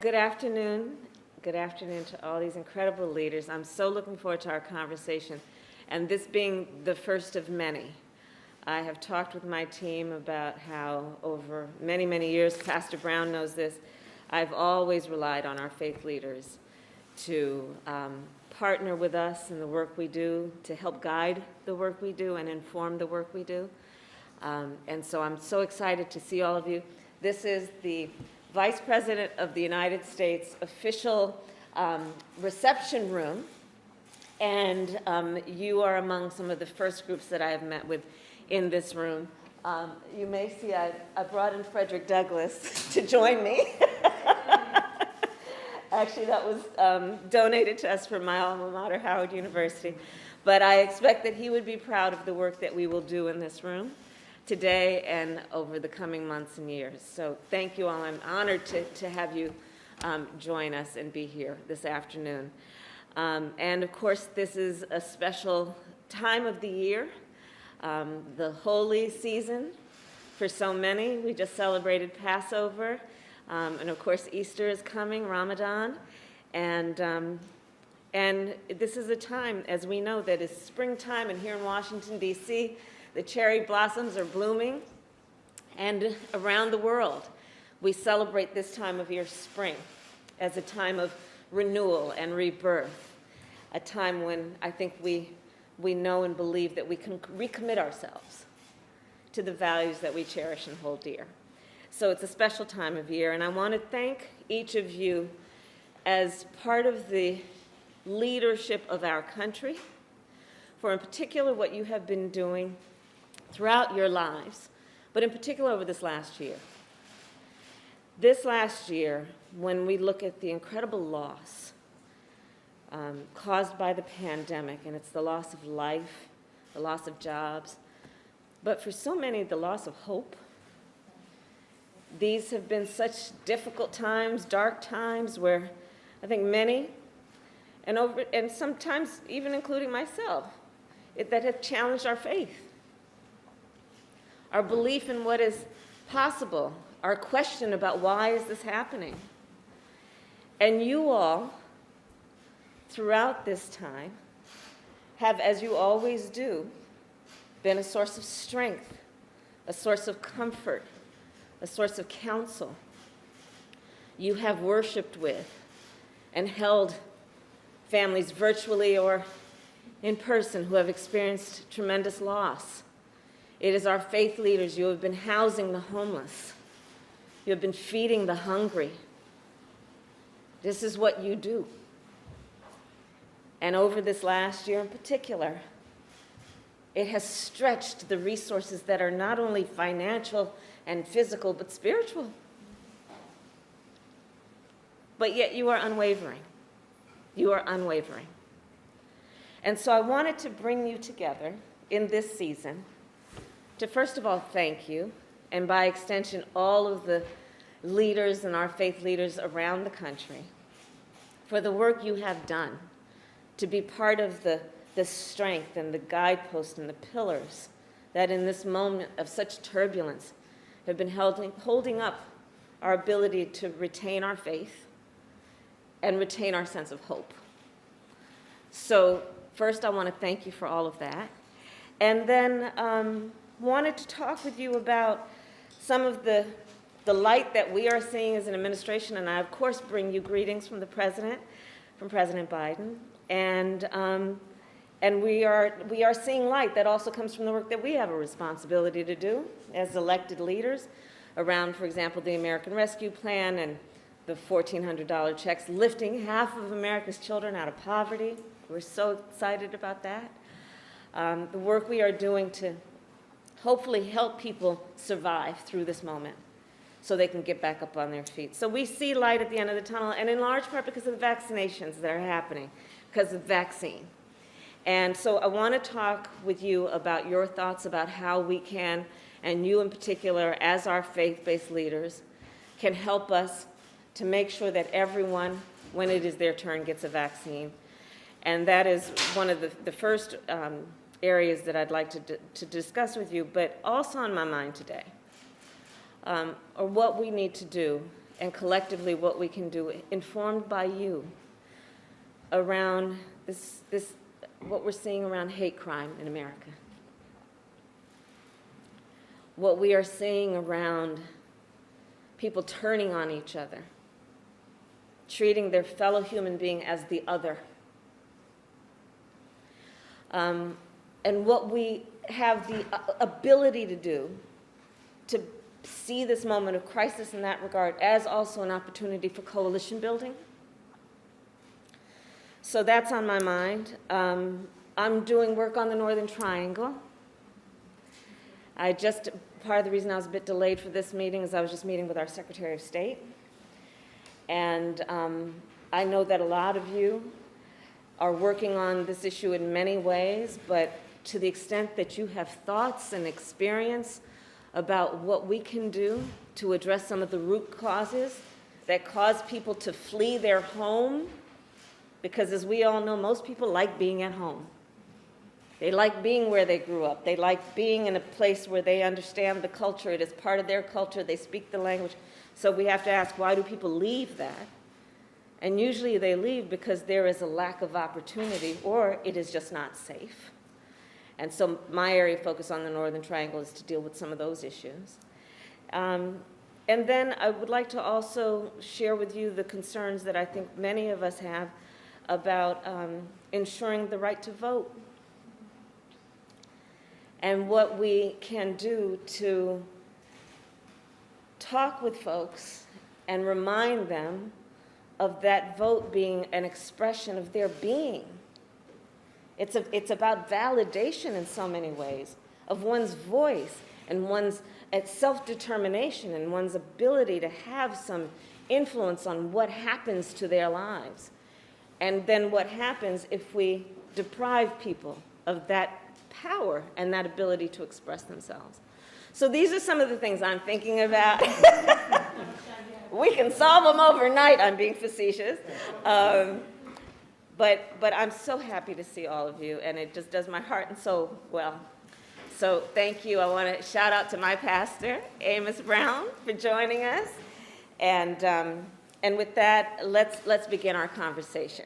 Good afternoon. Good afternoon to all these incredible leaders. I'm so looking forward to our conversation, and this being the first of many. I have talked with my team about how over many, many years, Pastor Brown knows this, I've always relied on our faith leaders to partner with us in the work we do, to help guide the work we do and inform the work we do. And so I'm so excited to see all of you. This is the Vice President of the United States official reception room, and you are among some of the first groups that I have met with in this room. You may see I brought in Frederick Douglass to join me. Actually, that was donated to us from my alma mater, Howard University. But I expect that he would be proud of the work that we will do in this room today and over the coming months and years. So thank you all. I'm honored to have you join us and be here this afternoon. And of course, this is a special time of the year, the holy season for so many. We just celebrated Passover, and of course, Easter is coming, Ramadan. And this is a time, as we know, that is springtime, and here in Washington, D.C., the cherry blossoms are blooming, and around the world, we celebrate this time of year, spring, as a time of renewal and rebirth, a time when I think we know and believe that we can recommit ourselves to the values that we cherish and hold dear. So it's a special time of year, and I want to thank each of you as part of the leadership of our country for, in particular, what you have been doing throughout your lives, but in particular over this last year. This last year, when we look at the incredible loss caused by the pandemic, and it's the loss of life, the loss of jobs, but for so many, the loss of hope. These have been such difficult times, dark times, where I think many, and sometimes even including myself, that have challenged our faith, our belief in what is possible, our question about why is this happening. And you all, throughout this time, have, as you always do, been a source of strength, a source of comfort, a source of counsel. You have worshiped with and held families virtually or in person who have experienced tremendous loss. It is our faith leaders. You have been housing the homeless. You have been feeding the hungry. This is what you do. And over this last year in particular, it has stretched the resources that are not only financial and physical, but spiritual. But yet you are unwavering. You are unwavering. And so I wanted to bring you together in this season to, first of all, thank you, and by extension, all of the leaders and our faith leaders around the country for the work you have done to be part of the strength and the guideposts and the pillars that in this moment of such turbulence have been holding up our ability to retain our faith and retain our sense of hope. So first, I want to thank you for all of that. And then wanted to talk with you about some of the light that we are seeing as an administration, and I, of course, bring you greetings from the President, from President Biden. And we are seeing light that also comes from the work that we have a responsibility to do as elected leaders around, for example, the American Rescue Plan and the $1,400 checks, lifting half of America's children out of poverty. We're so excited about that. The work we are doing to hopefully help people survive through this moment so they can get back up on their feet. So we see light at the end of the tunnel, and in large part because of the vaccinations that are happening, because of the vaccine. And so I want to talk with you about your thoughts about how we can, and you in particular, as our faith-based leaders, can help us to make sure that everyone, when it is their turn, gets a vaccine. And that is one of the first areas that I'd like to discuss with you, but also on my mind today, or what we need to do and collectively what we can do, informed by you, around what we're seeing around hate crime in America. What we are seeing around people turning on each other, treating their fellow human being as the other. And what we have the ability to do to see this moment of crisis in that regard as also an opportunity for coalition building. So that's on my mind. I'm doing work on the Northern Triangle. Part of the reason I was a bit delayed for this meeting is I was just meeting with our Secretary of State. And I know that a lot of you are working on this issue in many ways, but to the extent that you have thoughts and experience about what we can do to address some of the root causes that cause people to flee their home, because as we all know, most people like being at home. They like being where they grew up. They like being in a place where they understand the culture. It is part of their culture. They speak the language. So we have to ask, why do people leave that? And usually they leave because there is a lack of opportunity or it is just not safe. And so my area of focus on the Northern Triangle is to deal with some of those issues. And then I would like to also share with you the concerns that I think many of us have about ensuring the right to vote and what we can do to talk with folks and remind them of that vote being an expression of their being. It's about validation in so many ways of one's voice and one's self-determination and one's ability to have some influence on what happens to their lives. And then what happens if we deprive people of that power and that ability to express themselves. So these are some of the things I'm thinking about. We can solve them overnight. I'm being facetious. But I'm so happy to see all of you, and it just does my heart and soul well. So thank you. I want to shout out to my pastor, Amos Brown, for joining us. And with that, let's begin our conversation.